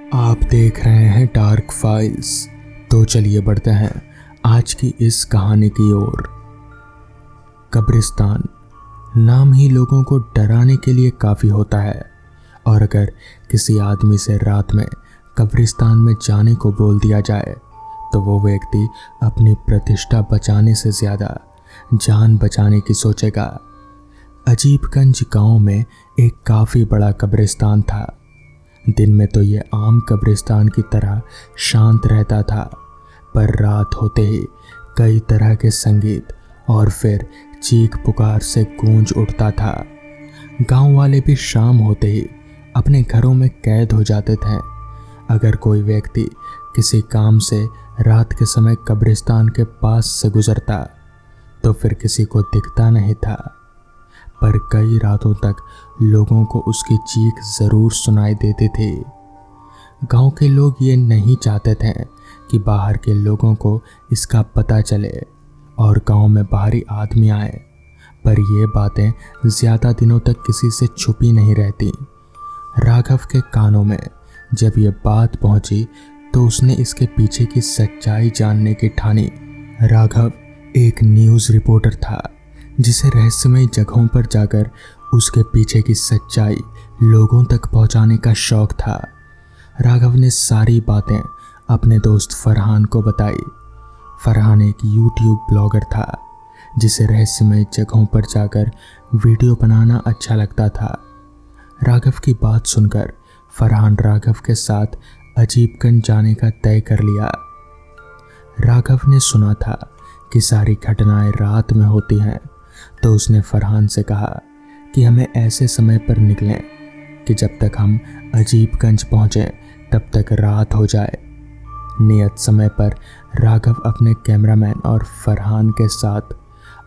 आप देख रहे हैं डार्क फाइल्स। तो चलिए बढ़ते हैं आज की इस कहानी की ओर। कब्रिस्तान नाम ही लोगों को डराने के लिए काफ़ी होता है, और अगर किसी आदमी से रात में कब्रिस्तान में जाने को बोल दिया जाए तो वो व्यक्ति अपनी प्रतिष्ठा बचाने से ज़्यादा जान बचाने की सोचेगा। अजीबगंज गांव में एक काफ़ी बड़ा कब्रिस्तान था। दिन में तो ये आम कब्रिस्तान की तरह शांत रहता था, पर रात होते ही कई तरह के संगीत और फिर चीख पुकार से गूंज उठता था। गांव वाले भी शाम होते ही अपने घरों में कैद हो जाते थे। अगर कोई व्यक्ति किसी काम से रात के समय कब्रिस्तान के पास से गुजरता तो फिर किसी को दिखता नहीं था, पर कई रातों तक लोगों को उसकी चीख ज़रूर सुनाई देती थी। गांव के लोग ये नहीं चाहते थे कि बाहर के लोगों को इसका पता चले और गांव में बाहरी आदमी आए, पर ये बातें ज़्यादा दिनों तक किसी से छुपी नहीं रहती। राघव के कानों में जब ये बात पहुंची तो उसने इसके पीछे की सच्चाई जानने की ठानी। राघव एक न्यूज़ रिपोर्टर था जिसे रहस्यमय जगहों पर जाकर उसके पीछे की सच्चाई लोगों तक पहुंचाने का शौक था। राघव ने सारी बातें अपने दोस्त फरहान को बताई। फरहान एक यूट्यूब ब्लॉगर था जिसे रहस्यमय जगहों पर जाकर वीडियो बनाना अच्छा लगता था। राघव की बात सुनकर फरहान राघव के साथ अजीबगंज जाने का तय कर लिया। राघव ने सुना था कि सारी घटनाएं रात में होती हैं, तो उसने फरहान से कहा कि हमें ऐसे समय पर निकलें कि जब तक हम अजीबगंज पहुँचें तब तक रात हो जाए। नियत समय पर राघव अपने कैमरामैन और फरहान के साथ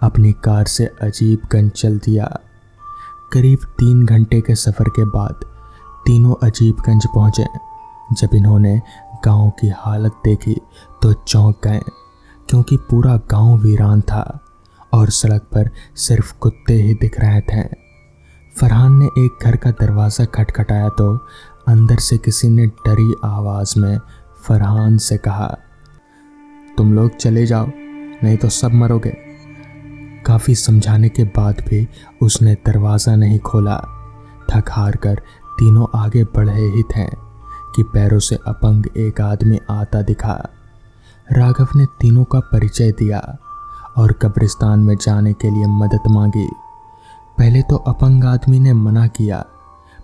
अपनी कार से अजीबगंज चल दिया। करीब 3 घंटे के सफ़र के बाद तीनों अजीबगंज पहुँचे। जब इन्होंने गांव की हालत देखी तो चौंक गए, क्योंकि पूरा गांव वीरान था और सड़क पर सिर्फ कुत्ते ही दिख रहे थे। फरहान ने एक घर का दरवाज़ा खटखटाया तो अंदर से किसी ने डरी आवाज़ में फरहान से कहा, तुम लोग चले जाओ, नहीं तो सब मरोगे। काफ़ी समझाने के बाद भी उसने दरवाज़ा नहीं खोला। थक हार कर तीनों आगे बढ़े ही थे कि पैरों से अपंग एक आदमी आता दिखा। राघव ने तीनों का परिचय दिया और कब्रिस्तान में जाने के लिए मदद मांगी। पहले तो अपंग आदमी ने मना किया,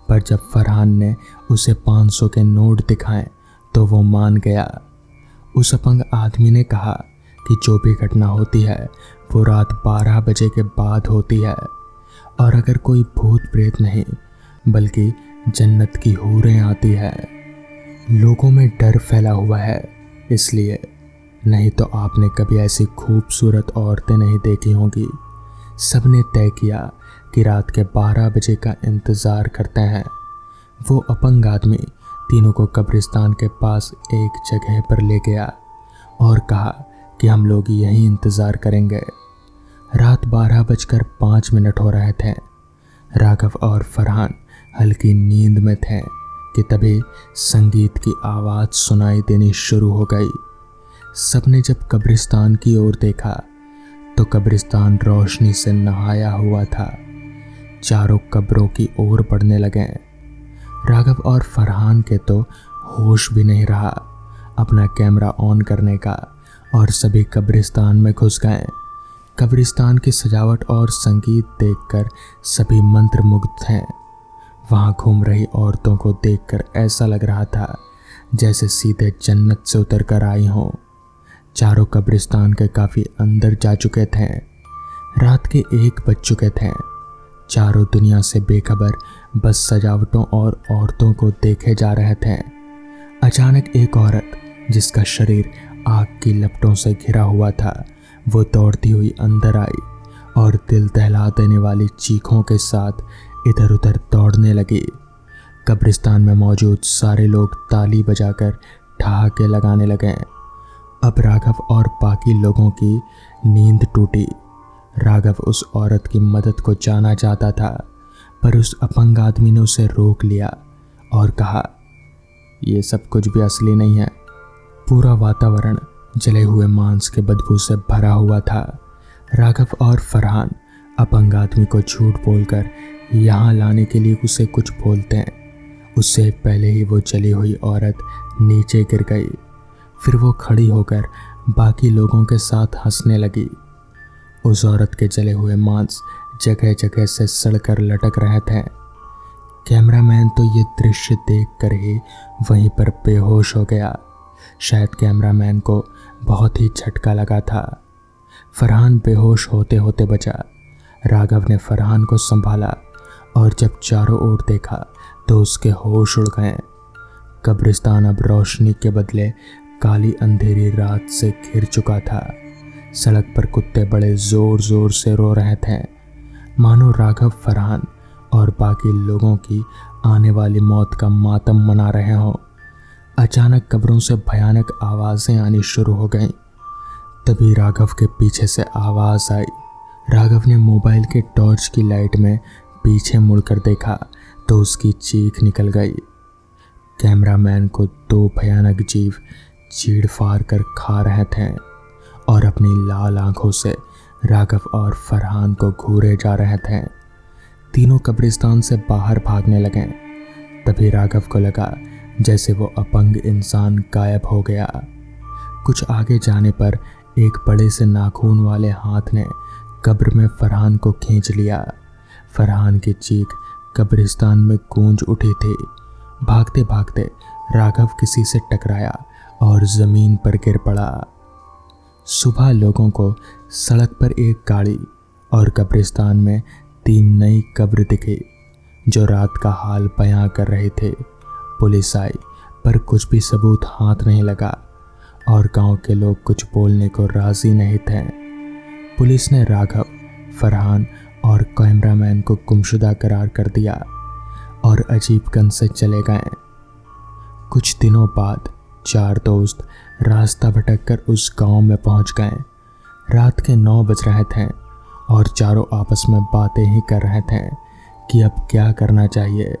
पर जब फरहान ने उसे 500 के नोट दिखाए तो वो मान गया। उस अपंग आदमी ने कहा कि जो भी घटना होती है वो रात 12 बजे के बाद होती है, और अगर कोई भूत प्रेत नहीं बल्कि जन्नत की हूरें आती है। लोगों में डर फैला हुआ है, इसलिए, नहीं तो आपने कभी ऐसी खूबसूरत औरतें नहीं देखी होंगी। सबने तय किया कि रात के 12 बजे का इंतज़ार करते हैं। वो अपंग आदमी तीनों को कब्रिस्तान के पास एक जगह पर ले गया और कहा कि हम लोग यहीं इंतज़ार करेंगे। रात 12:05 हो रहे थे। राघव और फरहान हल्की नींद में थे कि तभी संगीत की आवाज़ सुनाई देनी शुरू हो गई। सबने जब कब्रिस्तान की ओर देखा तो कब्रिस्तान रोशनी से नहाया हुआ था। चारों कब्रों की ओर बढ़ने लगे। राघव और फरहान के तो होश भी नहीं रहा अपना कैमरा ऑन करने का, और सभी कब्रिस्तान में घुस गए। कब्रिस्तान की सजावट और संगीत देखकर सभी मंत्रमुग्ध थे। वहाँ घूम रही औरतों को देखकर ऐसा लग रहा था जैसे सीधे जन्नत से उतर कर आई हों। चारों कब्रिस्तान के काफ़ी अंदर जा चुके थे। रात के 1 बज चुके थे। चारों दुनिया से बेखबर बस सजावटों और औरतों को देखे जा रहे थे। अचानक एक औरत जिसका शरीर आग की लपटों से घिरा हुआ था, वो दौड़ती हुई अंदर आई और दिल दहला देने वाली चीखों के साथ इधर उधर दौड़ने लगी। कब्रिस्तान में मौजूद सारे लोग ताली बजाकर ठहाके लगाने लगे। अब राघव और बाकी लोगों की नींद टूटी। राघव उस औरत की मदद को जाना चाहता था, पर उस अपंग आदमी ने उसे रोक लिया और कहा, ये सब कुछ भी असली नहीं है। पूरा वातावरण जले हुए मांस के बदबू से भरा हुआ था। राघव और फरहान अपंग आदमी को झूठ बोलकर यहाँ लाने के लिए उसे कुछ बोलते हैं। उससे पहले ही वो जली हुई औरत नीचे गिर गई। फिर वो खड़ी होकर बाकी लोगों के साथ हंसने लगी। उस औरत के जले हुए मांस जगह जगह से सड़कर लटक रहे थे। कैमरामैन तो ये दृश्य देखकर ही वहीं पर बेहोश हो गया। शायद कैमरामैन को बहुत ही झटका लगा था। फरहान बेहोश होते होते बचा। राघव ने फरहान को संभाला और जब चारों ओर देखा तो उसके होश उड़ गए। कब्रिस्तान अब रोशनी के बदले काली अंधेरी रात से घिर चुका था। सड़क पर कुत्ते बड़े जोर जोर से रो रहे थे, मानो राघव, फरहान और बाकी लोगों की आने वाली मौत का मातम मना रहे हों। अचानक कब्रों से भयानक आवाज़ें आनी शुरू हो गईं। तभी राघव के पीछे से आवाज़ आई। राघव ने मोबाइल के टॉर्च की लाइट में पीछे मुड़कर देखा तो उसकी चीख निकल गई। कैमरामैन को दो भयानक जीव चीड़ फाड़ कर खा रहे थे और अपनी लाल आंखों से राघव और फरहान को घूरे जा रहे थे। तीनों कब्रिस्तान से बाहर भागने लगे। तभी राघव को लगा जैसे वो अपंग इंसान गायब हो गया। कुछ आगे जाने पर एक बड़े से नाखून वाले हाथ ने कब्र में फरहान को खींच लिया। फरहान की चीख कब्रिस्तान में गूंज उठी थी। भागते भागते राघव किसी से टकराया और जमीन पर गिर पड़ा। सुबह लोगों को सड़क पर एक गाड़ी और कब्रिस्तान में 3 नई कब्र दिखी जो रात का हाल बयां कर रहे थे। पुलिस आई पर कुछ भी सबूत हाथ नहीं लगा और गांव के लोग कुछ बोलने को राजी नहीं थे। पुलिस ने राघव, फरहान और कैमरामैन को गुमशुदा करार कर दिया और अजीबगंज से चले गए। कुछ दिनों बाद 4 दोस्त रास्ता भटककर उस गांव में पहुंच गए। रात के 9 बज रहे थे और चारों आपस में बातें ही कर रहे थे कि अब क्या करना चाहिए।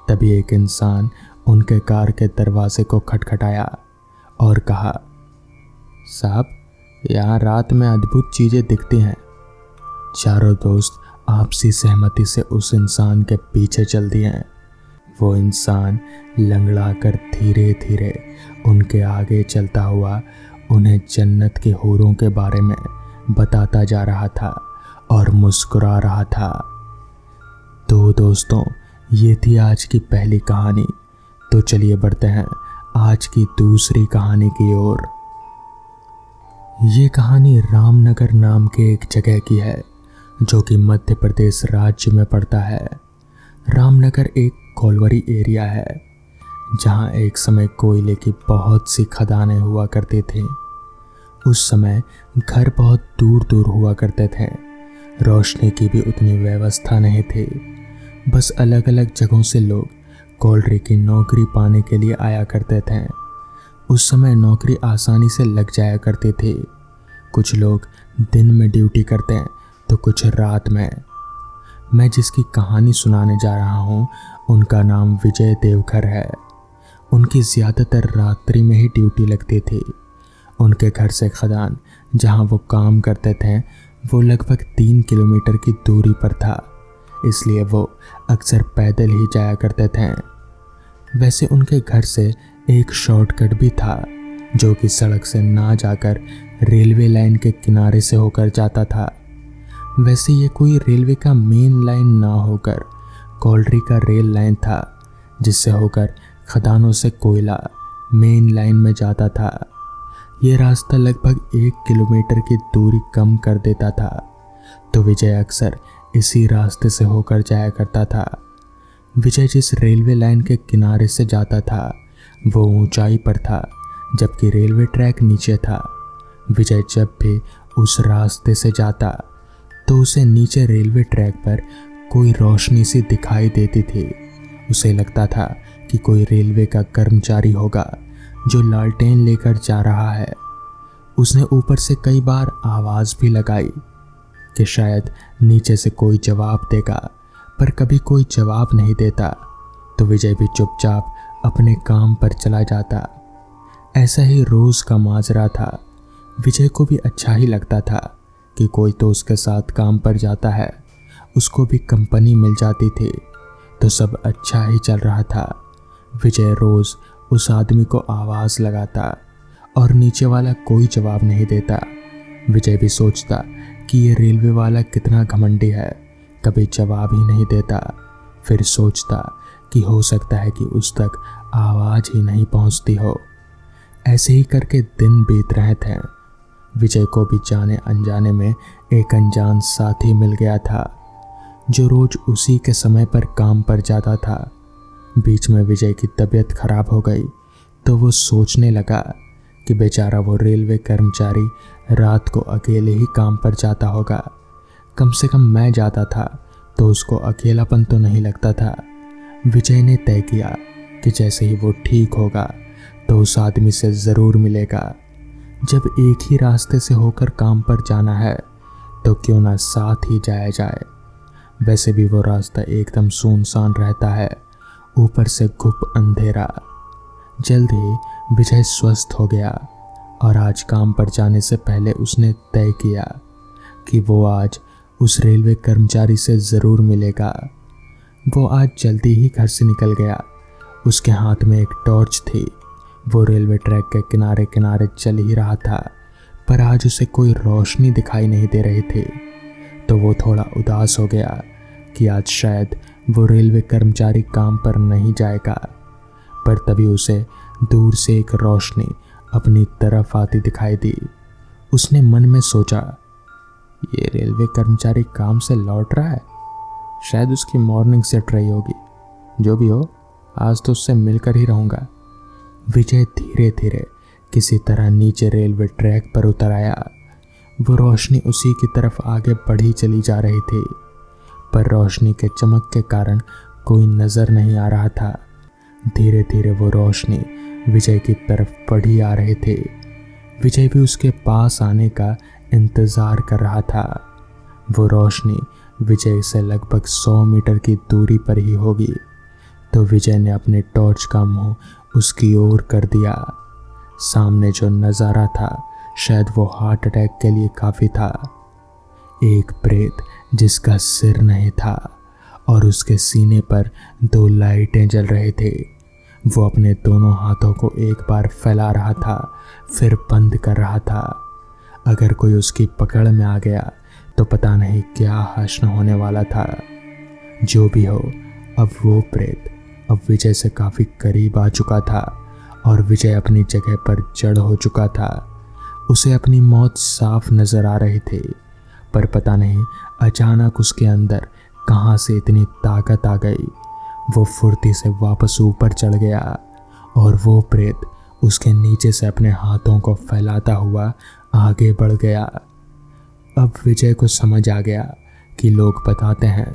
तभी एक इंसान उनके कार के दरवाजे को खटखटाया और कहा, साहब, यहाँ रात में अद्भुत चीज़ें दिखती हैं। चारों दोस्त आपसी सहमति से उस इंसान के पीछे चल दिए। वो इंसान लंगड़ाकर धीरे धीरे उनके आगे चलता हुआ उन्हें जन्नत के हूरों के बारे में बताता जा रहा था और मुस्कुरा रहा था। तो दोस्तों, ये थी आज की पहली कहानी। तो चलिए बढ़ते हैं आज की दूसरी कहानी की ओर। ये कहानी रामनगर नाम के एक जगह की है जो कि मध्य प्रदेश राज्य में पड़ता है। रामनगर एक कोलवरी एरिया है जहाँ एक समय कोयले की बहुत सी खदानें हुआ करती थी। उस समय घर बहुत दूर दूर हुआ करते थे। रोशनी की भी उतनी व्यवस्था नहीं थी। बस अलग अलग जगहों से लोग कोयले की नौकरी पाने के लिए आया करते थे। उस समय नौकरी आसानी से लग जाया करती थी। कुछ लोग दिन में ड्यूटी करते हैं तो कुछ रात में। मैं जिसकी कहानी सुनाने जा रहा हूँ उनका नाम विजय देवघर है। उनकी ज़्यादातर रात्रि में ही ड्यूटी लगती थी। उनके घर से खदान जहाँ वो काम करते थे वो लगभग 3 किलोमीटर की दूरी पर था, इसलिए वो अक्सर पैदल ही जाया करते थे। वैसे उनके घर से एक शॉर्टकट भी था जो कि सड़क से ना जाकर रेलवे लाइन के किनारे से होकर जाता था। वैसे ये कोई रेलवे का मेन लाइन ना होकर कोयले का रेल लाइन था जिससे होकर खदानों से कोयला मेन लाइन में जाता था। ये रास्ता लगभग 1 किलोमीटर की दूरी कम कर देता था, तो विजय अक्सर इसी रास्ते से होकर जाया करता था। विजय जिस रेलवे लाइन के किनारे से जाता था वो ऊंचाई पर था, जबकि रेलवे ट्रैक नीचे था। विजय जब भी उस रास्ते से जाता तो उसे नीचे रेलवे ट्रैक पर कोई रोशनी सी दिखाई देती थी। उसे लगता था कि कोई रेलवे का कर्मचारी होगा जो लालटेन लेकर जा रहा है। उसने ऊपर से कई बार आवाज़ भी लगाई कि शायद नीचे से कोई जवाब देगा, पर कभी कोई जवाब नहीं देता। तो विजय भी चुपचाप अपने काम पर चला जाता। ऐसा ही रोज का माजरा था। विजय को भी अच्छा ही लगता था कि कोई तो उसके साथ काम पर जाता है, उसको भी कंपनी मिल जाती थी, तो सब अच्छा ही चल रहा था। विजय रोज उस आदमी को आवाज़ लगाता और नीचे वाला कोई जवाब नहीं देता। विजय भी सोचता कि ये रेलवे वाला कितना घमंडी है, कभी जवाब ही नहीं देता। फिर सोचता कि हो सकता है कि उस तक आवाज़ ही नहीं पहुंचती हो। ऐसे ही करके दिन बीत रहे थे। विजय को भी जाने अनजाने में एक अनजान साथी मिल गया था, जो रोज उसी के समय पर काम पर जाता था। बीच में विजय की तबीयत खराब हो गई तो वो सोचने लगा कि बेचारा वो रेलवे कर्मचारी रात को अकेले ही काम पर जाता होगा। कम से कम मैं जाता था तो उसको अकेलापन तो नहीं लगता था। विजय ने तय किया कि जैसे ही वो ठीक होगा तो उस आदमी से ज़रूर मिलेगा। जब एक ही रास्ते से होकर काम पर जाना है तो क्यों ना साथ ही जाया जाए। वैसे भी वो रास्ता एकदम सुनसान रहता है, ऊपर से घुप अंधेरा। जल्द ही विजय स्वस्थ हो गया और आज काम पर जाने से पहले उसने तय किया कि वो आज उस रेलवे कर्मचारी से ज़रूर मिलेगा। वो आज जल्दी ही घर से निकल गया। उसके हाथ में एक टॉर्च थी। वो रेलवे ट्रैक के किनारे किनारे चल ही रहा था, पर आज उसे कोई रोशनी दिखाई नहीं दे रही थी। तो वो थोड़ा उदास हो गया कि आज शायद वो रेलवे कर्मचारी काम पर नहीं जाएगा। पर तभी उसे दूर से एक रोशनी अपनी तरफ आती दिखाई दी। उसने मन में सोचा, ये रेलवे कर्मचारी काम से लौट रहा है, शायद उसकी मॉर्निंग शिफ्ट रही होगी। जो भी हो, आज तो उससे मिलकर ही रहूँगा। विजय धीरे धीरे किसी तरह नीचे रेलवे ट्रैक पर उतर आया। वो रोशनी उसी की तरफ आगे बढ़ी चली जा रही थी, पर रोशनी के चमक के कारण कोई नज़र नहीं आ रहा था। धीरे धीरे वो रोशनी विजय की तरफ बढ़ी आ रही थी। विजय भी उसके पास आने का इंतज़ार कर रहा था। वो रोशनी विजय से लगभग 100 मीटर की दूरी पर ही होगी। तो विजय ने अपने टॉर्च का मुंह उसकी ओर कर दिया। सामने जो नज़ारा था शायद वो हार्ट अटैक के लिए काफ़ी था। एक प्रेत जिसका सिर नहीं था और उसके सीने पर 2 लाइटें जल रही थी। वो अपने दोनों हाथों को एक बार फैला रहा था, फिर बंद कर रहा था। अगर कोई उसकी पकड़ में आ गया तो पता नहीं क्या हश्र होने वाला था। जो भी हो, अब वो प्रेत अब विजय से काफ़ी करीब आ चुका था और विजय अपनी जगह पर जड़ हो चुका था। उसे अपनी मौत साफ नज़र आ रही थी, पर पता नहीं अचानक उसके अंदर कहाँ से इतनी ताकत आ गई। वो फुर्ती से वापस ऊपर चढ़ गया और वो प्रेत उसके नीचे से अपने हाथों को फैलाता हुआ आगे बढ़ गया। अब विजय को समझ आ गया कि लोग बताते हैं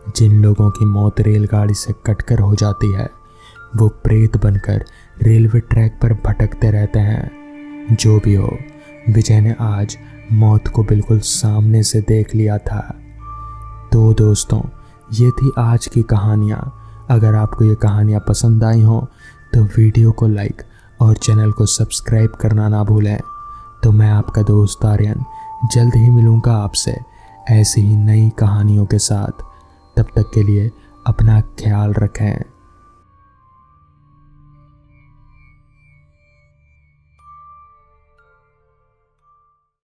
जिन लोगों की मौत रेलगाड़ी से कटकर हो जाती है वो प्रेत बनकर रेलवे ट्रैक पर भटकते रहते हैं। जो भी हो, विजय ने आज मौत को बिल्कुल सामने से देख लिया था। तो दोस्तों, ये थी आज की कहानियाँ। अगर आपको ये कहानियाँ पसंद आई हों तो वीडियो को लाइक और चैनल को सब्सक्राइब करना ना भूलें। तो मैं आपका दोस्त आर्यन जल्द ही मिलूँगा आपसे ऐसी ही नई कहानियों के साथ। तब तक के लिए अपना ख्याल रखें।